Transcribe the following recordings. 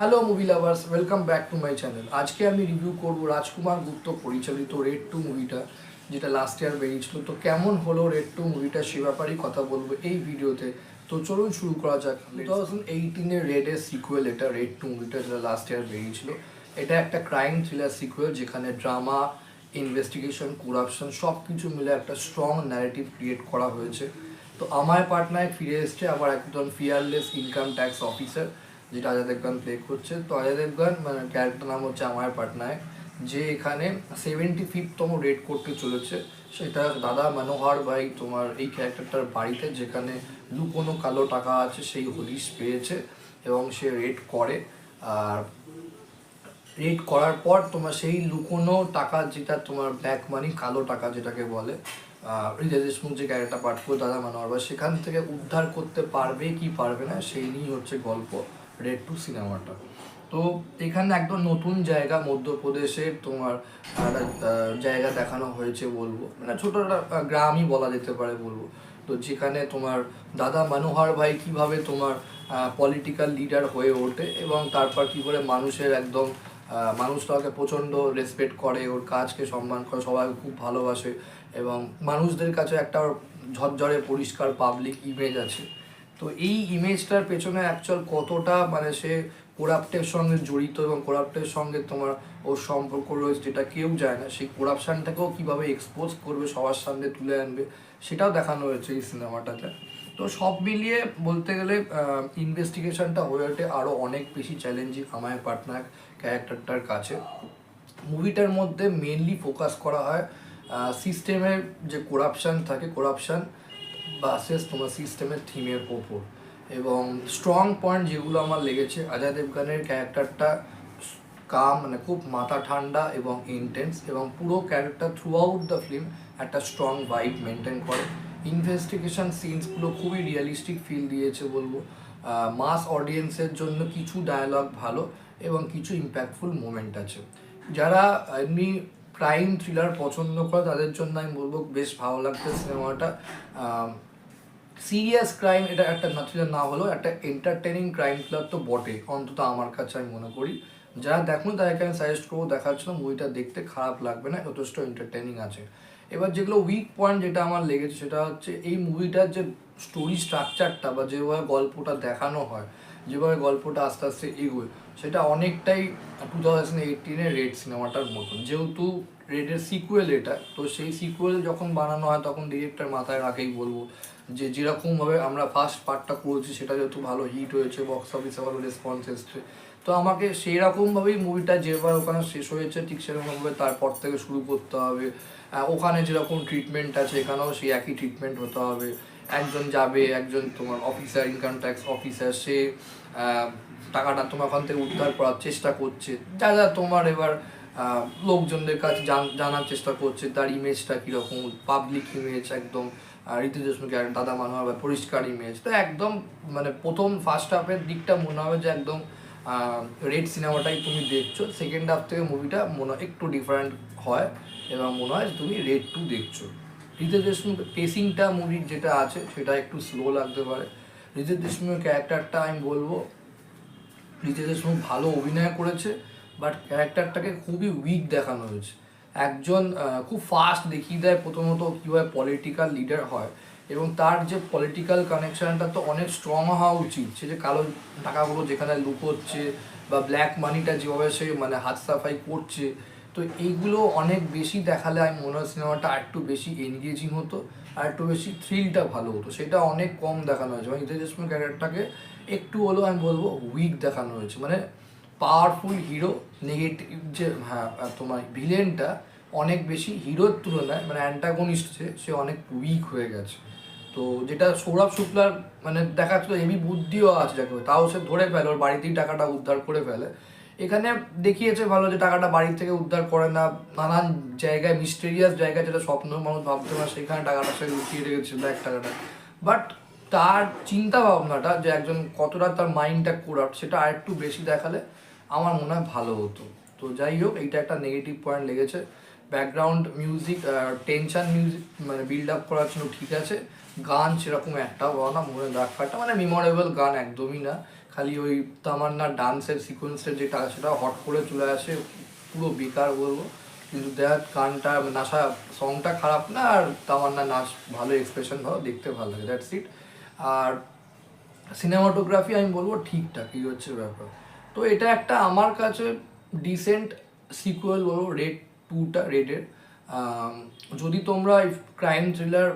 Hello movie lovers, welcome back to my channel. আজকে আমি review করব রাজকুমার গুপ্ত পরিচালিত রেড 2 মুভিটা, যেটা লাস্ট ইয়ার বেরিয়েছিল। তো কেমন হলো রেড 2 মুভিটা সে ব্যাপারেই কথা বলবো এই ভিডিওতে। তো চলুন শুরু করা যাক। 2018-এর রেডের সিকুয়েল এটা, রেড 2 মুভিটা, যেটা লাস্ট ইয়ার বেরিয়েছিল। এটা একটা ক্রাইম থ্রিলার সিকুয়েল, যেখানে ড্রামা, ইনভেস্টিগেশন, করাপশন সব কিছু মিলে একটা স্ট্রং ন্যারেটিভ ক্রিয়েট করা হয়েছে। তো আমার পার্টনার ফিরে এসছে আবার একজন ফিয়ারলেস ইনকাম ট্যাক্স অফিসার, যেটা অজয় দেবগন প্লে করছে। তো অজয় দেবগন মানে ক্যারেক্টার নাম হচ্ছে আমার পাটনায়, যে এখানে 75তম রেড করতে চলেছে। সেটা দাদা মনোহর ভাই তোমার এই ক্যারেক্টারটার বাড়িতে, যেখানে লুকোনো কালো টাকা আছে সেই হদিশ পেয়েছে এবং সে রেড করে। আর রেড করার পর তোমার সেই লুকোনো টাকা, যেটা তোমার ব্ল্যাক মানি, কালো টাকা যেটাকে বলে, হৃদয় দেশমুখ যে ক্যারেক্টার পাঠ করে দাদা মনোহর ভাই, সেখান থেকে উদ্ধার করতে পারবে কি পারবে না সেই নিয়েই হচ্ছে গল্প রেড 2 সিনেমাটা। তো এখানে একদম নতুন জায়গা, মধ্যপ্রদেশের তোমার একটা জায়গা দেখানো হয়েছে বলবো, মানে ছোট একটা গ্রামই বলা যেতে পারে বলবো। তো যেখানে তোমার দাদা মনোহর ভাই কিভাবে তোমার পলিটিক্যাল লিডার হয়ে ওঠে এবং তারপর কী করে মানুষের একদম মানুষ তাকে প্রচণ্ড রেসপেক্ট করে, ওর কাজকে সম্মান করে, সবাই খুব ভালোবাসে এবং মানুষদের কাছে একটা ঝরঝরে পরিষ্কার পাবলিক ইমেজ আছে। তো এই ইমেজটার পেছনে অ্যাকচুয়াল কতটা মানে সে কোরাপ্টের সঙ্গে জড়িত এবং কোরাপ্টের সঙ্গে তোমার ওর সম্পর্ক রয়েছে, যেটা কেউ যায় না, সেই কোরাপশানটাকেও কীভাবে এক্সপোজ করবে, সবার সামনে তুলে আনবে, সেটাও দেখানো হয়েছে এই সিনেমাটাতে। তো সব মিলিয়ে বলতে গেলে ইনভেস্টিগেশনটা হয়ে ওঠে আরও অনেক বেশি চ্যালেঞ্জিং আমায় পার্টনার ক্যারেক্টারটার কাছে। মুভিটার মধ্যে মেনলি ফোকাস করা হয় সিস্টেমের যে কোরাপশান থাকে, কোরাপশান বাসেস তোমার সিস্টেমের থিমের ওপর। এবং স্ট্রং পয়েন্ট যেগুলো আমার লেগেছে, অজয় দেবগানের ক্যারেক্টারটা কাম, মানে খুব মাথা ঠান্ডা এবং ইন্টেন্স, এবং পুরো character through out the film একটা স্ট্রং ভাইব মেনটেন করে। ইনভেস্টিগেশন সিনসগুলো খুবই রিয়েলিস্টিক ফিল দিয়েছে বলবো। মাস অডিয়েন্সের জন্য কিছু ডায়ালগ ভালো এবং কিছু ইম্প্যাক্টফুল মোমেন্ট আছে। যারা এমনি ক্রাইম থ্রিলার পছন্দ করে তাদের জন্য আমি বলবো বেশ ভালো লাগছে সিনেমাটা। সিরিয়াস ক্রাইম এটা একটা থ্রিলার না হলেও একটা এন্টারটেনিং ক্রাইম থ্রিলার তো বটে, অন্তত আমার কাছে আমি মনে করি। যারা দেখুন তাদেরকে আমি সাজেস্ট করবো দেখার জন্য। মুভিটা দেখতে খারাপ লাগবে না, যথেষ্ট এন্টারটেনিং আছে। এবার যেগুলো উইক পয়েন্ট যেটা আমার লেগেছে, সেটা হচ্ছে এই মুভিটার যে স্টোরি স্ট্রাকচারটা বা যেভাবে গল্পটা দেখানো হয়, যেভাবে গল্পটা আস্তে আস্তে এগোয়, সেটা অনেকটাই 2018-এর রেড সিনেমাটার মতন। যেহেতু রেডের সিকুয়েল এটা, তো সেই সিকুয়েল যখন বানানো হয় তখন ডিরেক্টর মাথায় রাখেই বলবো যে যেরকমভাবে আমরা ফার্স্ট পার্টটা করেছি সেটা যেহেতু ভালো হিট হয়েছে, বক্স অফিসে ভালো রেসপন্স এসছে, তো আমাকে সেই রকমভাবেই মুভিটা যেভাবে ওখানে শেষ হয়েছে ঠিক সেরকমভাবে তারপর থেকে শুরু করতে হবে। ওখানে যেরকম ট্রিটমেন্ট আছে এখানেও সেই একই ট্রিটমেন্ট হতে হবে। একজন যাবে, একজন তোমার অফিসার, ইনকাম ট্যাক্স অফিসার, সে টাকাটা তোমার ওখান থেকে উদ্ধার করার চেষ্টা করছে, যা যা তোমার এবার লোকজনদের কাছে জানার চেষ্টা করছে তার ইমেজটা কীরকম, পাবলিক ইমেজ একদম ঋতু দেশমুখের দাদা মনোহর বা পরিষ্কার ইমেজ। তো একদম মানে প্রথম ফার্স্ট হাফের দিকটা মনে হবে যে একদম রেড সিনেমাটাই তুমি দেখছো, সেকেন্ড হাফ থেকে মুভিটা মনে হয় একটু ডিফারেন্ট হয় এবং মনে হয় তুমি রেড 2 দেখছো। ঋতু দেশমুখ পেসিংটা মুভির যেটা আছে সেটা একটু স্লো লাগতে পারে। ঋতু দেশমুখের ক্যারেক্টারটা আমি বলবো ঋতু দেশমুখ ভালো অভিনয় করেছে, বাট ক্যারেক্টারটাকে খুবই উইক দেখানো হয়েছে। একজন খুব ফাস্ট দেখিয়ে দেয় প্রথমত কীভাবে পলিটিক্যাল লিডার হয়, এবং তার যে পলিটিক্যাল কানেকশানটা তো অনেক স্ট্রং হওয়া উচিত। সে যে কালো টাকাগুলো যেখানে লুকোচ্ছে বা ব্ল্যাক মানিটা যেভাবে সে মানে হাত সাফাই করছে, তো এইগুলো অনেক বেশি দেখালে আমি মনে হয় সিনেমাটা আর একটু বেশি এনগেজিং হতো, আর একটু বেশি থ্রিলটা ভালো হতো। সেটা অনেক কম দেখানো হয়েছে, মানে হৃদয় দেশমুখ ক্যারেক্টারটাকে একটু হলেও আমি বলবো উইক দেখানো হয়েছে। মানে পাওয়ারফুল হিরো, নেগেটিভ যে তোমার ভিলেনটা অনেক বেশি হিরোর তুলনায়, মানে অ্যান্টাগনিস্ট সে অনেক উইক হয়ে গেছে। তো যেটা সৌরভ শুক্লার মানে দেখাচ্ছিল হেভি বুদ্ধিও আছে যাকে, তাও সে ধরে ফেলে, ওর বাড়িতেই টাকাটা উদ্ধার করে ফেলে। এখানে দেখিয়েছে ভালো যে টাকাটা বাড়ি থেকে উদ্ধার করে না, নানান জায়গায় মিস্টেরিয়াস জায়গায় যেটা স্বপ্ন মানুষ ভাবতে পারে সেখানে টাকাটা সে লুকিয়ে রেখেছে, ব্যাগ টাকাটা। বাট তার চিন্তা ভাবনাটা যে একজন কতটা তার মাইন্ডটা করাপ্ট, সেটা আর একটু বেশি দেখালে আমার মনে হয় ভালো হতো। তো যাই হোক, এইটা একটা নেগেটিভ পয়েন্ট লেগেছে। ব্যাকগ্রাউন্ড মিউজিক, টেনশন মিউজিক মানে বিল্ড আপ করার জন্য ঠিক আছে। গান সেরকম একটাও বলো না, মনে রাখাটা মানে মেমোরেবল গান একদমই না। খালি ওই তামান্নার ডান্সের সিকোয়েন্সের যেটা সেটা হট করে চলে আসে, পুরো বেকার বলবো। কিন্তু দেখ গানটা নাচা সংটা খারাপ না, আর তামান্না নাচ ভালো, এক্সপ্রেশন ভালো, দেখতে ভালো লাগে, দ্যাটস ইট। আর সিনেমাটোগ্রাফি আমি বলবো ঠিকঠাক, এই হচ্ছে ব্যাপার। তো এটা একটা আমার কাছে ডিসেন্ট সিকুয়েল বলবো রেডের। যদি তোমরা ক্রাইম থ্রিলার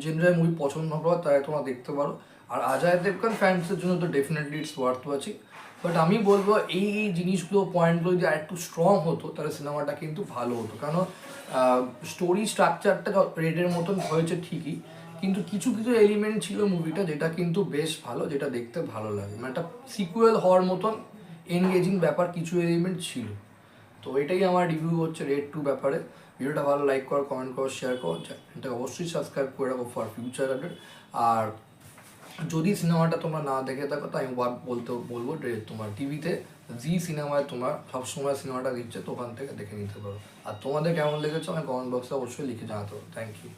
জেনারেল মুভি পছন্দ করো তাহলে তোমরা দেখতে পারো। আর অজয় দেবগন ফ্যান্সের জন্য তো definitely it's worth watching. But আমি বলবো এই এই জিনিসগুলো পয়েন্টগুলো যদি আর একটু স্ট্রং হতো তাহলে সিনেমাটা কিন্তু ভালো হতো। কারণ স্টোরি স্ট্রাকচারটা রেডের মতন হয়েছে ঠিকই, কিন্তু কিছু কিছু এলিমেন্ট ছিল মুভিটা যেটা কিন্তু বেশ ভালো, যেটা দেখতে ভালো লাগে, মানে একটা সিকুয়েল হওয়ার মতন এনগেজিং ব্যাপার কিছু এলিমেন্ট ছিল। তো এটাই আমার রিভিউ হচ্ছে রেড 2 ব্যাপারে। ভিডিওটা ভালো লাইক করো, কমেন্ট করো, শেয়ার করো, এটা অবশ্যই সাবস্ক্রাইব করে রাখো ফর ফিউচার আপডেট। আর যদি সিনেমাটা তোমরা না দেখে থাকো তো আমি বলবো তোমার টিভিতে জি সিনেমায় তোমার সবসময় সিনেমাটা দিচ্ছে, তো ওখান থেকে দেখে নিতে পারো। আর তোমাদের কেমন লেগেছে আমি কমেন্ট বক্সে অবশ্যই লিখে জানাতে পারো। Thank you.